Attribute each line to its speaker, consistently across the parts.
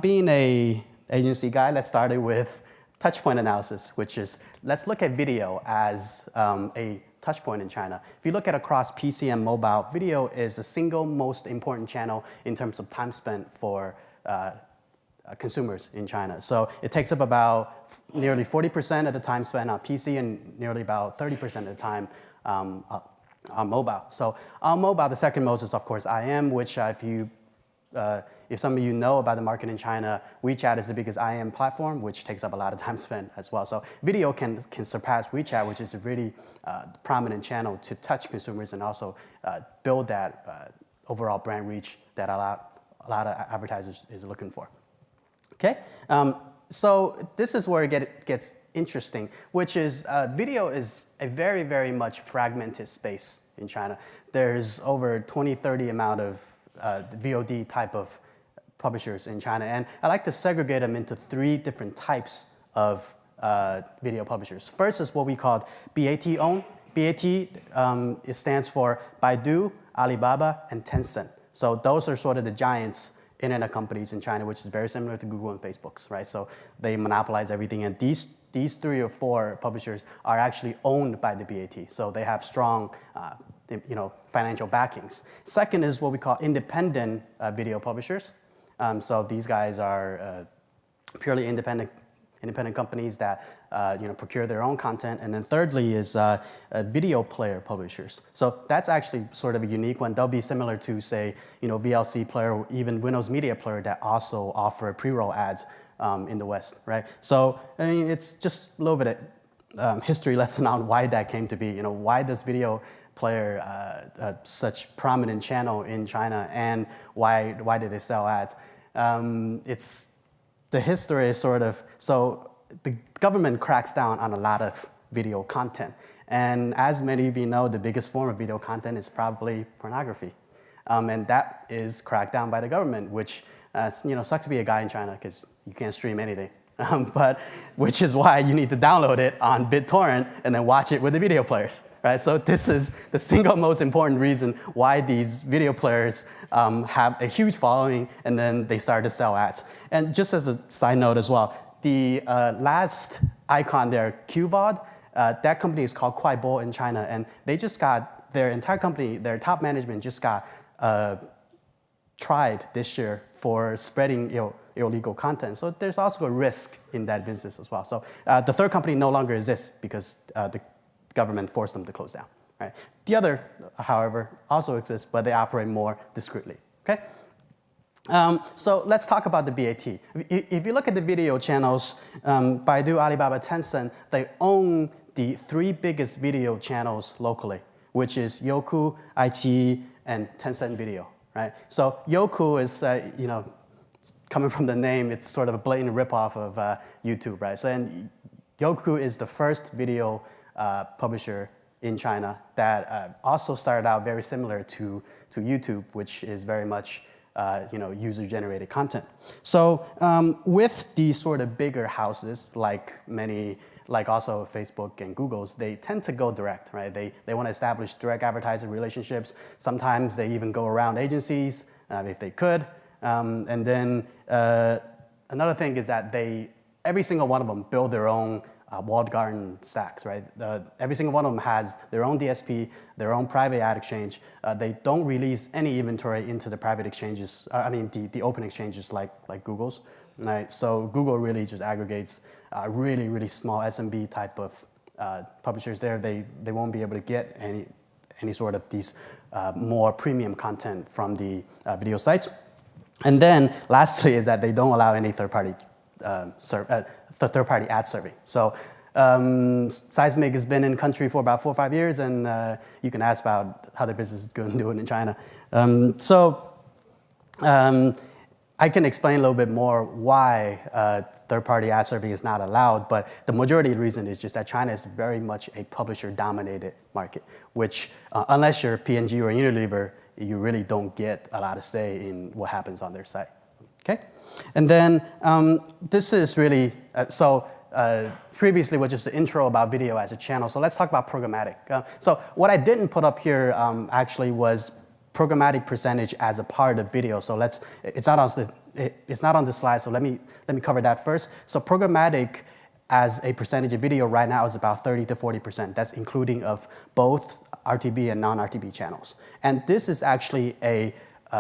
Speaker 1: Being a agency guy, let's start it with touchpoint analysis, which is let's look at video as a touchpoint in China. If you look at across PC and mobile, video is the single most important channel in terms of time spent for consumers in China. So it takes up about nearly 40% of the time spent on PC and nearly about 30% of the time on mobile. So on mobile, the second most is of course IM, which if some of you know about the market in China, WeChat is the biggest IM platform, which takes up a lot of time spent as well. So video can surpass WeChat, which is a really prominent channel to touch consumers and also build that overall brand reach that a lot of advertisers is looking for. Okay, so this is where it gets interesting, which is video is a very, very much fragmented space in China. There's over 20, 30 amount of VOD type of publishers in China, and I like to segregate them into three different types of video publishers. First is what we call BAT-owned. BAT it stands for Baidu, Alibaba, and Tencent. So those are sort of the giants internet companies in China, which is very similar to Google and Facebook's, right? So they monopolize everything, and these 3 or 4 publishers are actually owned by the BAT. So they have strong financial backings. Second is what we call independent video publishers. So these guys are purely independent companies that procure their own content. And then thirdly is video player publishers. So that's actually sort of a unique one. They'll be similar to, say, VLC player or even Windows Media Player that also offer pre-roll ads in the West, right? So I mean, it's just a little bit of history lesson on why that came to be. Why does video player such prominent channel in China, and why do they sell ads? The history is sort of, so the government cracks down on a lot of video content. And as many of you know, the biggest form of video content is probably pornography. And that is cracked down by the government, which sucks to be a guy in China because you can't stream anything. But which is why you need to download it on BitTorrent and then watch it with the video players, right? So this is the single most important reason why these video players have a huge following, and then they start to sell ads. And just as a side note as well, the last icon there, QVOD, that company is called Kuaibo in China, and they just got, their entire company, their top management just got tried this year for spreading illegal content. So there's also a risk in that business as well. So the third company no longer exists because the government forced them to close down. Right? The other, however, also exists, but they operate more discreetly. Okay? So let's talk about the BAT. If you look at the video channels, Baidu, Alibaba, Tencent, they own the 3 biggest video channels locally, which is Youku, iQIYI, and Tencent Video. Right? So Youku is, coming from the name, it's sort of a blatant ripoff of YouTube, right? So and Youku is the first video publisher in China that also started out very similar to YouTube, which is very much user-generated content. So with these sort of bigger houses, like also Facebook and Google's, they tend to go direct, right? They want to establish direct advertising relationships. Sometimes they even go around agencies if they could. And then another thing is that every single one of them build their own walled garden stacks, right? Every single one of them has their own DSP, their own private ad exchange. They don't release any inventory into the private exchanges, the open exchanges like Google's, right? So Google really just aggregates really, really small SMB type of publishers there. They won't be able to get any sort of these more premium content from the video sites. And then lastly is that they don't allow any third-party ad serving. So Seismic has been in country for about 4 or 5 years, and you can ask about how their business is going to do it in China. I can explain a little bit more why third-party ad serving is not allowed, but the majority of the reason is just that China is very much a publisher-dominated market, which unless you're P&G or Unilever, you really don't get a lot of say in what happens on their site. Okay? And then this is really, previously was just the intro about video as a channel. So let's talk about programmatic. So what I didn't put up here actually was programmatic percentage as a part of video. So it's not it's not on the slide, so let me cover that first. So programmatic as a percentage of video right now is about 30 to 40%. That's including of both RTB and non-RTB channels. And this is actually a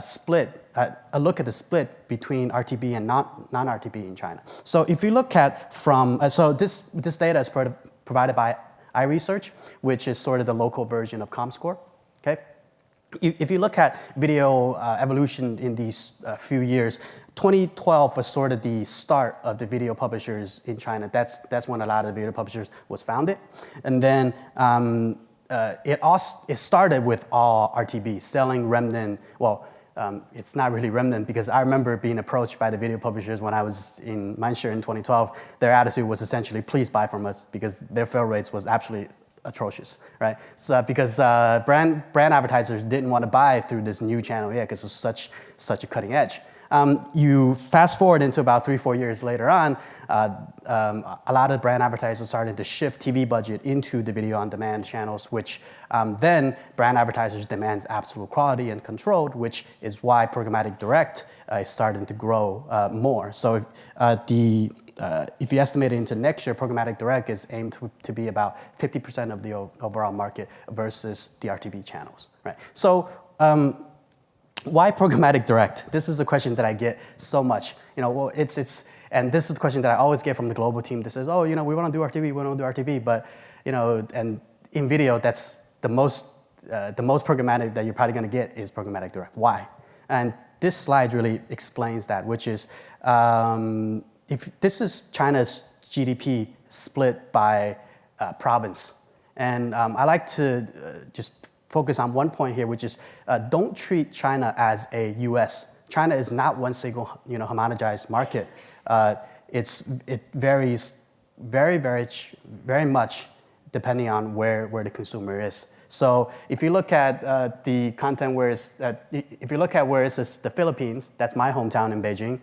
Speaker 1: split, a look at the split between RTB and non-RTB in China. So if you look at from, so this data is provided by iResearch, which is sort of the local version of Comscore, okay? If you look at video evolution in these few years, 2012 was sort of the start of the video publishers in China. That's when a lot of the video publishers was founded. And then it started with all RTB, selling remnant, well, it's not really remnant because I remember being approached by the video publishers when I was in Mindshare in 2012. Their attitude was essentially, please buy from us because their fill rates was absolutely atrocious, right? So because brand advertisers didn't want to buy through this new channel yet because it's such a cutting edge. You fast forward into about 3-4 years later on, a lot of brand advertisers started to shift TV budget into the video on demand channels, which then brand advertisers demands absolute quality and control, which is why programmatic direct is starting to grow more. So if you estimate it into next year, programmatic direct is aimed to be about 50% of the overall market versus the RTB channels, right? So why programmatic direct? This is a question that I get so much. Well, and this is the question that I always get from the global team that says, oh, we want to do RTB, we want to do RTB, but and in video, that's the most programmatic that you're probably going to get is programmatic direct. Why? And this slide really explains that, which is if this is China's GDP split by province, and I like to just focus on one point here, which is don't treat China as a US. China is not one single homogenized market. It varies very much depending on where the consumer is. So if you look at the content if you look at where it says the Philippines, that's my hometown in Beijing.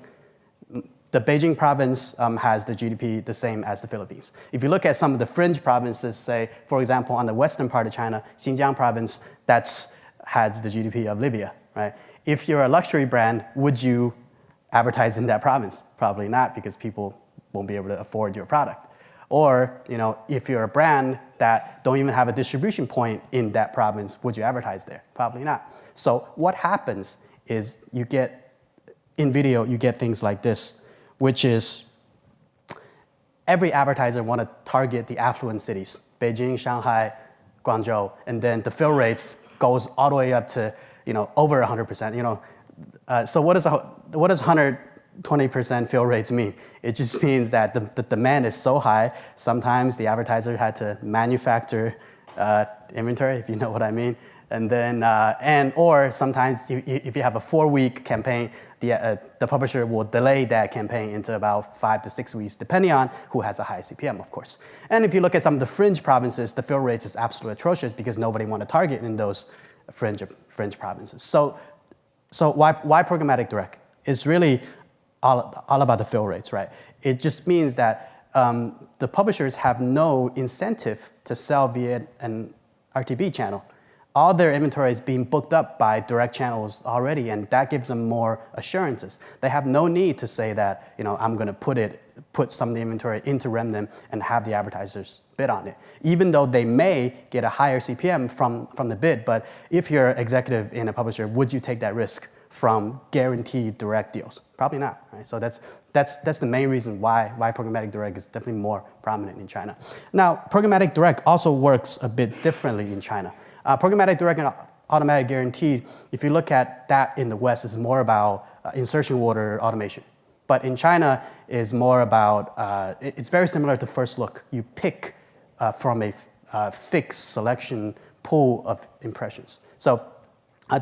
Speaker 1: The Beijing province has the GDP the same as the Philippines. If you look at some of the fringe provinces, say, for example, on the western part of China, Xinjiang province, has the GDP of Libya, right? If you're a luxury brand, would you advertise in that province? Probably not, because people won't be able to afford your product. Or, if you're a brand that don't even have a distribution point in that province, would you advertise there? Probably not. So what happens is in video, you get things like this, which is every advertiser want to target the affluent cities, Beijing, Shanghai, Guangzhou, and then the fill rates goes all the way up to over 100%. So what does 120% fill rates mean? It just means that the demand is so high. Sometimes the advertiser had to manufacture inventory, if you know what I mean. And then, or sometimes if you have a 4-week campaign, the publisher will delay that campaign into about 5 to 6 weeks, depending on who has a high CPM, of course. And if you look at some of the fringe provinces, the fill rates is absolutely atrocious because nobody want to target in those fringe provinces. So why programmatic direct? It's really all about the fill rates, right? It just means that the publishers have no incentive to sell via an RTB channel. All their inventory is being booked up by direct channels already, and that gives them more assurances. They have no need to say that, I'm going to put some of the inventory into remnant and have the advertisers bid on it, even though they may get a higher CPM from the bid. But if you're an executive in a publisher, would you take that risk from guaranteed direct deals? Probably not, right? So that's the main reason why programmatic direct is definitely more prominent in China. Now, programmatic direct also works a bit differently in China. Programmatic direct and automatic guaranteed, if you look at that in the West, is more about insertion order automation. But in China, is more about, it's very similar to first look. You pick from a fixed selection pool of impressions. So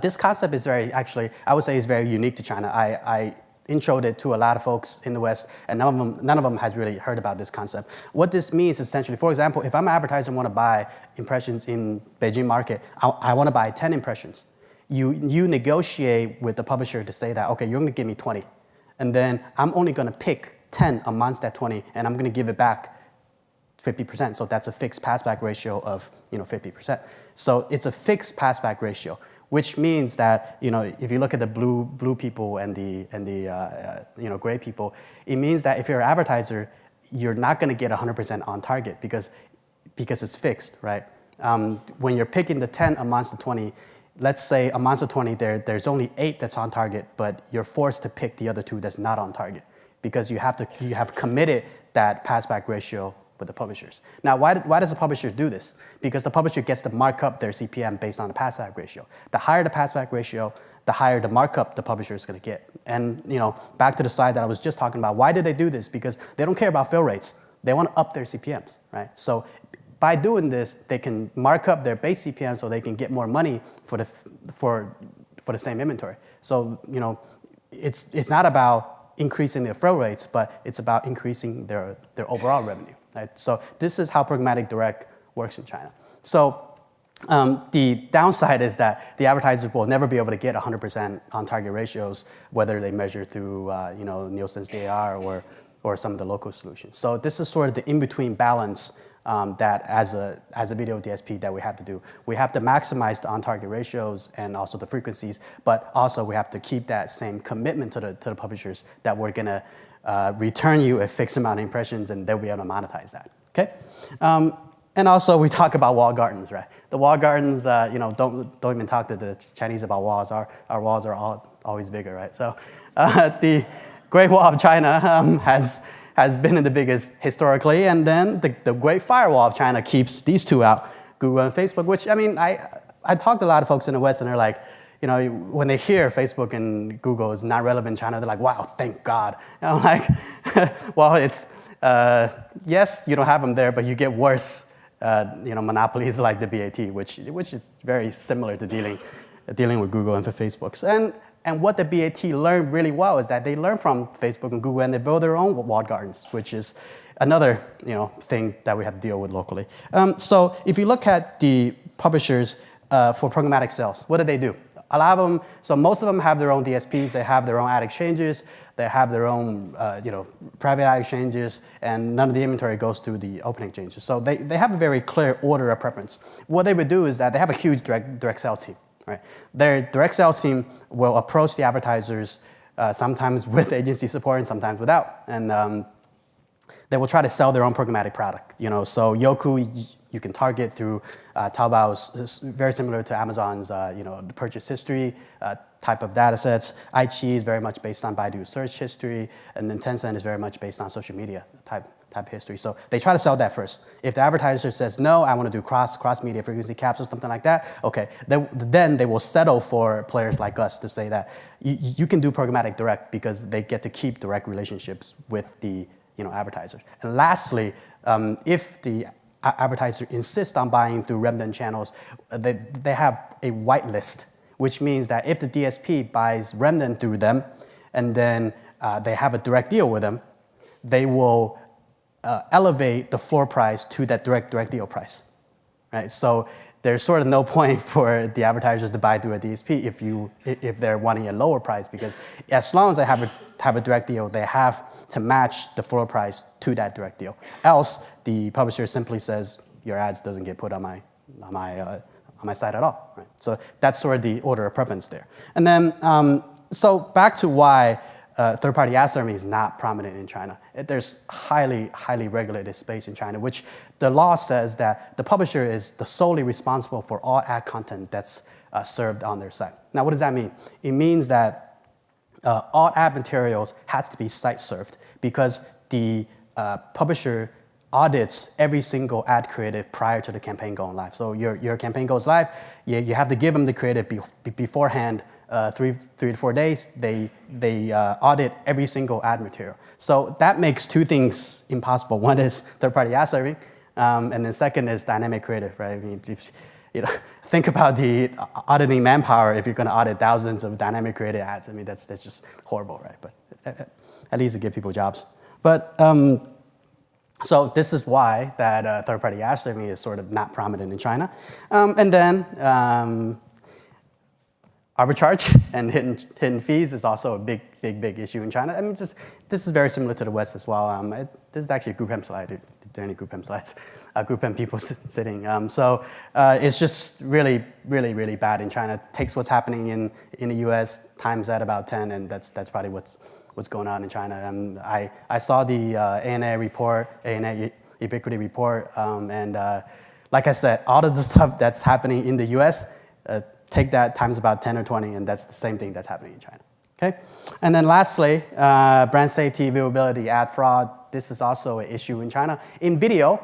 Speaker 1: this concept is I would say is very unique to China. I introed it to a lot of folks in the West, and none of them has really heard about this concept. What this means essentially, for example, if I'm an advertiser and want to buy impressions in Beijing market, I want to buy 10 impressions. You negotiate with the publisher to say that, okay, you're going to give me 20, and then I'm only going to pick 10 amongst that 20, and I'm going to give it back 50%. So that's a fixed passback ratio of 50%. So it's a fixed passback ratio. which means that if you look at the blue people and the gray people, it means that if you're an advertiser, you're not going to get 100% on target because it's fixed, right? When you're picking the 10 amongst the 20, let's say amongst the 20, there's only 8 that's on target, but you're forced to pick the other 2 that's not on target because you have committed that passback ratio with the publishers. Now, why does the publisher do this? Because the publisher gets to mark up their CPM based on the passback ratio. The higher the passback ratio, the higher the markup the publisher is going to get. And back to the slide that I was just talking about, why did they do this? Because they don't care about fill rates. They want to up their CPMs, right? So by doing this, they can mark up their base CPM so they can get more money for the same inventory. So it's not about increasing their fill rates, but it's about increasing their overall revenue. Right? So this is how programmatic direct works in China. So the downside is that the advertisers will never be able to get 100% on target ratios, whether they measure through Nielsen's DAR or some of the local solutions. So this is sort of the in-between balance that as a video DSP that we have to do. We have to maximize the on-target ratios and also the frequencies, but also we have to keep that same commitment to the publishers that we're gonna return you a fixed amount of impressions and they'll be able to monetize that, okay? And also we talk about walled gardens, right? The walled gardens, don't even talk to the Chinese about walls. Our walls are always bigger, right? So the Great Wall of China has been the biggest historically, and then the Great Firewall of China keeps these 2 out, Google and Facebook, which, I talked to a lot of folks in the West, and they're like, when they hear Facebook and Google is not relevant in China, they're like, wow, thank God. And I'm like, well, it's, yes, you don't have them there, but you get worse, monopolies like the BAT, which is very similar to dealing with Google and for Facebook's. And what the BAT learned really well is that they learn from Facebook and Google and they build their own walled gardens, which is another thing that we have to deal with locally. So if you look at the publishers for programmatic sales, what do? A lot of them, so most of them have their own DSPs, they have their own ad exchanges, they have their own private ad exchanges, and none of the inventory goes through the open exchanges. So they have a very clear order of preference. What they would do is that they have a huge direct sales team. Right. Their direct sales team will approach the advertisers sometimes with agency support and sometimes without. And they will try to sell their own programmatic product. So Youku, you can target through Taobao, very similar to Amazon's the purchase history type of data sets. iQIYI is very much based on Baidu search history, and then Tencent is very much based on social media type history. So they try to sell that first. If the advertiser says, no, I want to do cross media frequency caps or something like that, okay, then they will settle for players like us to say that you can do programmatic direct because they get to keep direct relationships with the advertisers. And lastly, if the advertiser insists on buying through Remden channels, they have a whitelist, which means that if the DSP buys Remden through them and then they have a direct deal with them, they will elevate the floor price to that direct deal price, right? So there's sort of no point for the advertisers to buy through a DSP if they're wanting a lower price, because as long as they have a direct deal, they have to match the floor price to that direct deal. Else, the publisher simply says your ads doesn't get put on my site at all, right? So that's sort of the order of preference there. And then, so back to why third-party ad serving is not prominent in China. There's highly regulated space in China, which the law says that the publisher is solely responsible for all ad content that's served on their site. Now, what does that mean? It means that all ad materials has to be site-served because the publisher audits every single ad creative prior to the campaign going live. So your campaign goes live, you have to give them the creative beforehand. 3 to 4 days, they audit every single ad material. So that makes 2 things impossible. One is third-party ad serving, and then second is dynamic creative, right? I mean, think about the auditing manpower if you're going to audit thousands of dynamic creative ads. I mean, that's just horrible, right? But at least it gives people jobs. But so this is why that third-party ad serving is sort of not prominent in China. And then arbitrage and hidden fees is also a big issue in China. I mean, this is very similar to the West as well. This is actually a GroupM slide if there are any GroupM slides, GroupM people sitting. So it's just really, really, really bad in China. Takes what's happening in the US, times that about 10, and that's probably what's going on in China. I saw the ANA report, ANA Ubiquity report, and like I said, all of the stuff that's happening in the US, take that times about 10 or 20, and that's the same thing that's happening in China. Okay? And then lastly, brand safety, viewability, ad fraud. This is also an issue in China. In video,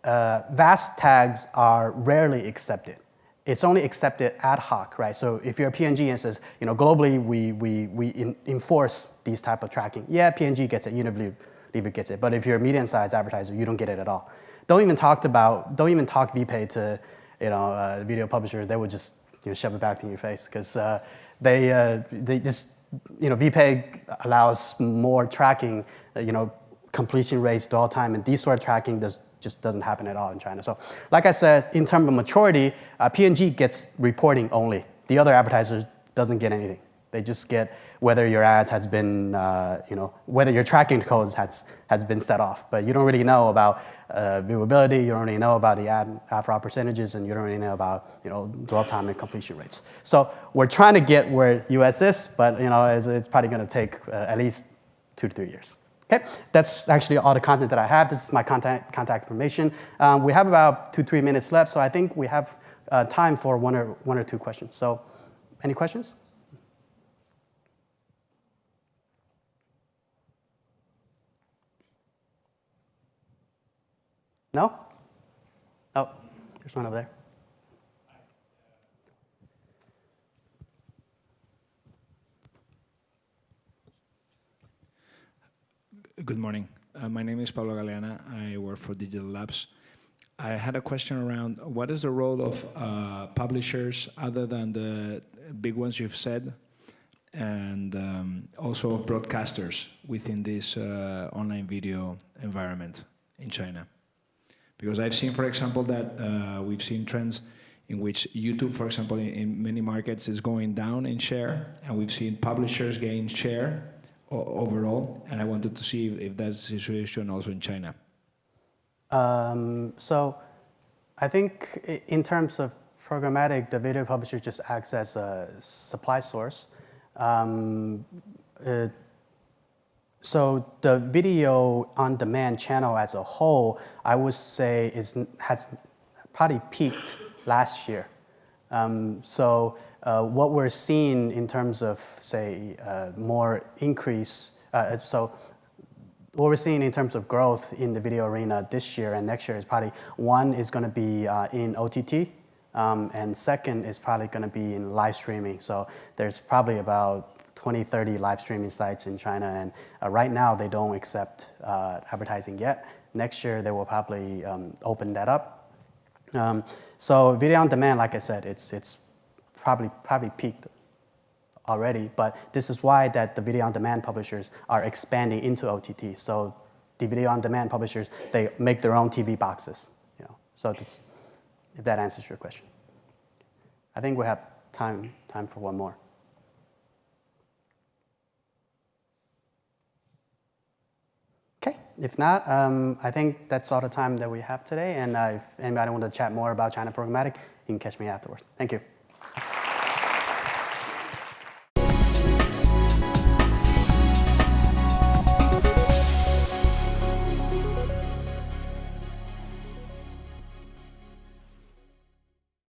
Speaker 1: VAS tags are rarely accepted. It's only accepted ad hoc, right? So if you're a PNG and says, globally we enforce these type of tracking. Yeah, PNG gets it, Unilever gets it. But if you're a medium-sized advertiser, you don't get it at all. Don't even talk VPay to video publishers. They would just shove it back to your face because they just VPay allows more tracking, completion rates, dwell time, and these sort of tracking just doesn't happen at all in China. So like I said, in terms of maturity, PNG gets reporting only. The other advertisers doesn't get anything. They just get whether your ads has been, whether your tracking codes has been set off. But you don't really know about viewability, you don't really know about the ad fraud percentages, and you don't really know about dwell time and completion rates. So we're trying to get where US is, but it's probably going to take at least 2 to 3 years. Okay, that's actually all the content that I have. This is my contact information. We have about 2 to 3 minutes left, so I think we have time for one or two questions. So, any questions? No? Oh, there's one over there.
Speaker 2: Good morning. My name is Pablo Galeana. I work for Digital Labs. I had a question around what is the role of publishers other than the big ones you've said, and also of broadcasters within this online video environment in China? Because I've seen, for example, that we've seen trends in which YouTube, for example, in many markets is going down in share, and we've seen publishers gain share overall, and I wanted to see if that's the situation also in China.
Speaker 1: So I think in terms of programmatic, the video publisher just acts as a supply source. So the video on demand channel as a whole, I would say has probably peaked last year. What we're seeing in terms of, say, more increase, what we're seeing in terms of growth in the video arena this year and next year is probably, one is going to be in OTT, and second is probably going to be in live streaming. So there's probably about 20, 30 live streaming sites in China, and right now they don't accept advertising yet. Next year they will probably open that up. So video on demand, like I said, it's probably peaked already, but this is why that the video on demand publishers are expanding into OTT. So the video on demand publishers, they make their own TV boxes. So if that answers your question. I think we have time for one more. Okay, if not, I think that's all the time that we have today. And if anybody wants to chat more about China programmatic, you can catch me afterwards. Thank you.